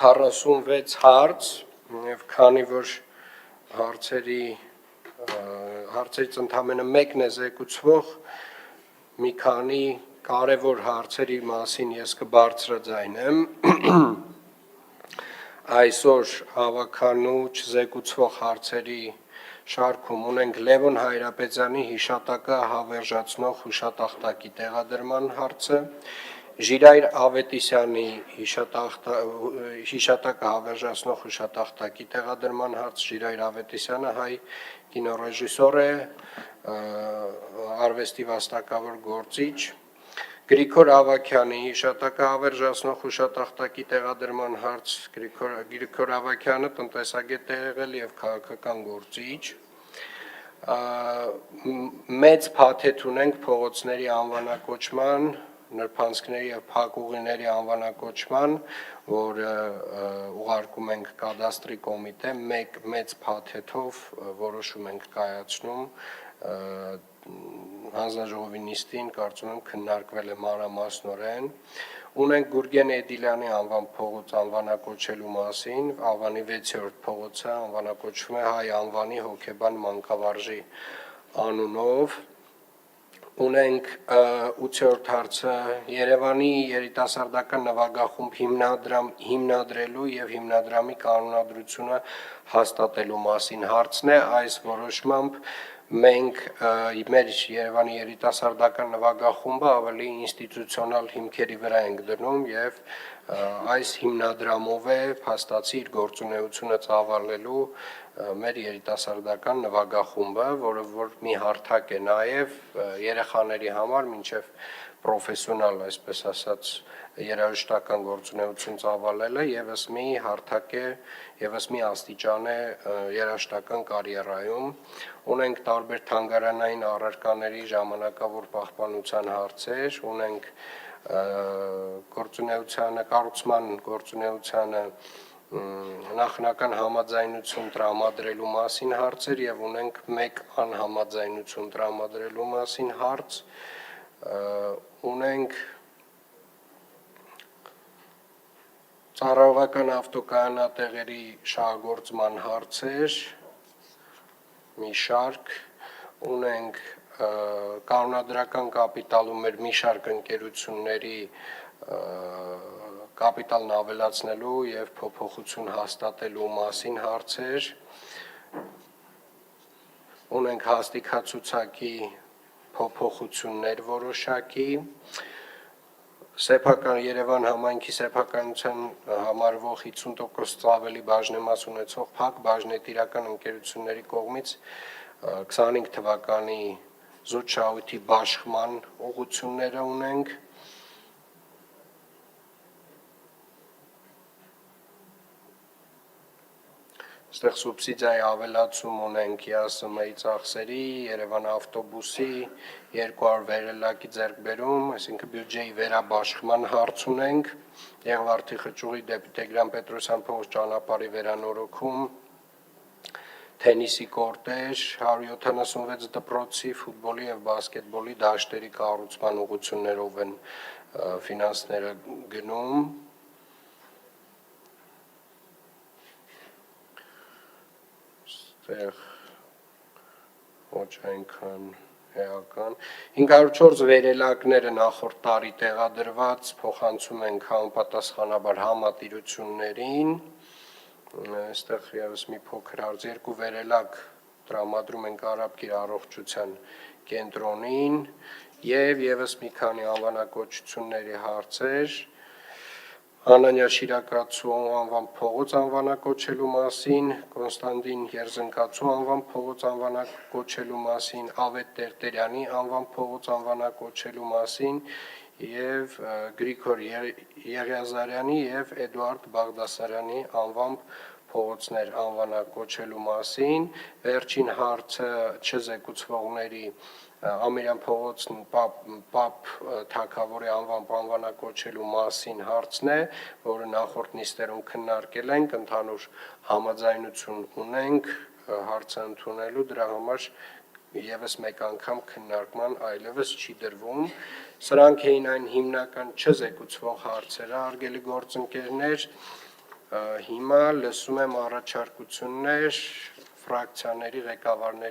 46 հարց եւ քանի որ հարցերից ընդամենը մեկն է զեկուցվող մի քանի կարևոր հարցերի մասին ես կբարձրաձայնեմ այսօր հավաքանու չզեկուցվող հարցերի շարքում ունենք Լևոն Հայրապետյանի հիշատակը հավերժացնող հուշատախտակի տեղադրման հարցը Ժիրայր Ավետիսյանի հիշատակը հավերժացնող հուշատախտակի տեղադրման հարց Ժիրայր Ավետիսյանը հայ կինոռեժիսոր է, արվեստի վաստակավոր գործիչ Գրիգոր Ավագյանի հիշատակը հավերժացնող հուշատախտակի տեղադրման հարց Գրիգոր Ավագյանը տնտեսագետ է եղել եւ քաղաքական գործիչ մեծ փաթեթ ունենք փողոցների անվանակոչման նրբանցքների եւ փակուղիների անվանակոչման, որը ուղարկում ենք կադաստրի կոմիտե, մեծ փաթեթով որոշում ենք կայացնում, հանձնաժողովի նիստին կարծում եմ քննարկվել է մանրամասնորեն, ունենք Գուրգեն Էդիլյանի անվան փողոց անվանակոչելու մասին, Ավանի 6-րդ փողոցը անվանակոչվում է հայ անվանի հոգեբան մանկավարժի անունով, Ունենք 8-րդ հարցը Երևանի երիտասարդական նվագախումբ հիմնադրելու եւ հիմնադրամի կանոնադրությունը հաստատելու մասին հարցն է, այս որոշմամբ մենք մեր Երևանի երիտասարդական նվագախումբը ավելի ինստիտուցիոնալ հիմքերի վրա ենք դնում եւ այս հիմնադրամով է փաստացի իր գործունեությունը ծավալելու մեր երիտասարդական նվագախումբը, որը որ մի հարթակ է նաեւ երեխաների համար մինչեւ պրոֆեսիոնալ, այսպես ասած, երաժշտական գործունեություն ծավալելը եւս մի հարթակ է, եւս մի աստիճան է երաժշտական կարիերայում։ Ունենք տարբեր թանգարանային առարկաների ժամանակավոր պահպանության հարցեր, ունենք կառուցման գործունեությանը նախնական համաձայնություն տրամադրելու մասին հարցեր եւ ունենք մեկ անհամաձայնություն տրամադրելու մասին հարց ունենք ծառայողական ավտոկայանատեղերի շահագործման հարցեր մի շարք ունենք կանոնադրական կապիտալում մեր մի շարք ընկերությունների կապիտալն ավելացնելու եւ փոփոխություն հաստատելու մասին հարցեր ունենք հաստիքացուցակի փոփոխություններ որոշակի սեփական Երևան համայնքի սեփականության համարվող 50% ավելի բաժնեմաս ունեցող փակ բաժնետիրական ընկերությունների կողմից 25 թվականի զուտ շահույթի բաշխման ուղղությունները ունենք Այստեղ սուբսիդիայի ավելացում ունենք ԵԱՍՄ-ի ծախսերի, Երևան ավտոբուսի 200 վերելակի ձեռքբերում, այսինքն բյուջեի վերաբաշխման հարց ունենք, Եղվարդի խճուղի դեպի Տիգրան Պետրոսյան փողոց ճանապարհի վերանորոգում, թենիսի կորտեր, 176 դպրոցի, ֆուտբոլի եւ բասկետբոլի դաշտերի կառուցման ուղղություններով են ֆինանսները գնում ոչ այնքան էական 504 վերելակները նախորդ տարի տեղադրված փոխանցում ենք համապատասխանաբար համատիրություններին այստեղ եւս մի փոքր հարց երկու վերելակ տրամադրում ենք Արաբկիր առողջության կենտրոնին եւ եւս մի քանի անվանակոչությունների հարցեր Անանյա Շիրակացու անվան փողոց անվանակոչելու մասին, Կոնստանտին Երզնկացու անվան փողոց անվանակոչելու մասին, Ավետ Տերտերյանի անվան փողոց անվանակոչելու մասին եւ Գրիգոր Եղիազարյանի եւ Էդուարդ Բաղդասարյանի անվան փողոցներ անվանակոչելու մասին, վերջին հարցը չզեկուցվողների Ամիրյան փողոցն Պապ Թագավորի անվանակոչելու մասին հարցն է, որը նախորդ նիստերում քննարկել ենք, ընդհանուր համաձայնություն ունենք հարցը ընդունելու, դրա համար եւս մեկ անգամ քննարկման այլևս չի դրվում։ Սրանք էին այն հիմնական չզեկուցվող հարցերը, հարգելի գործընկերներ, Հիմա լսում եմ առաջարկություններ ֆրակցիաների ղեկավարների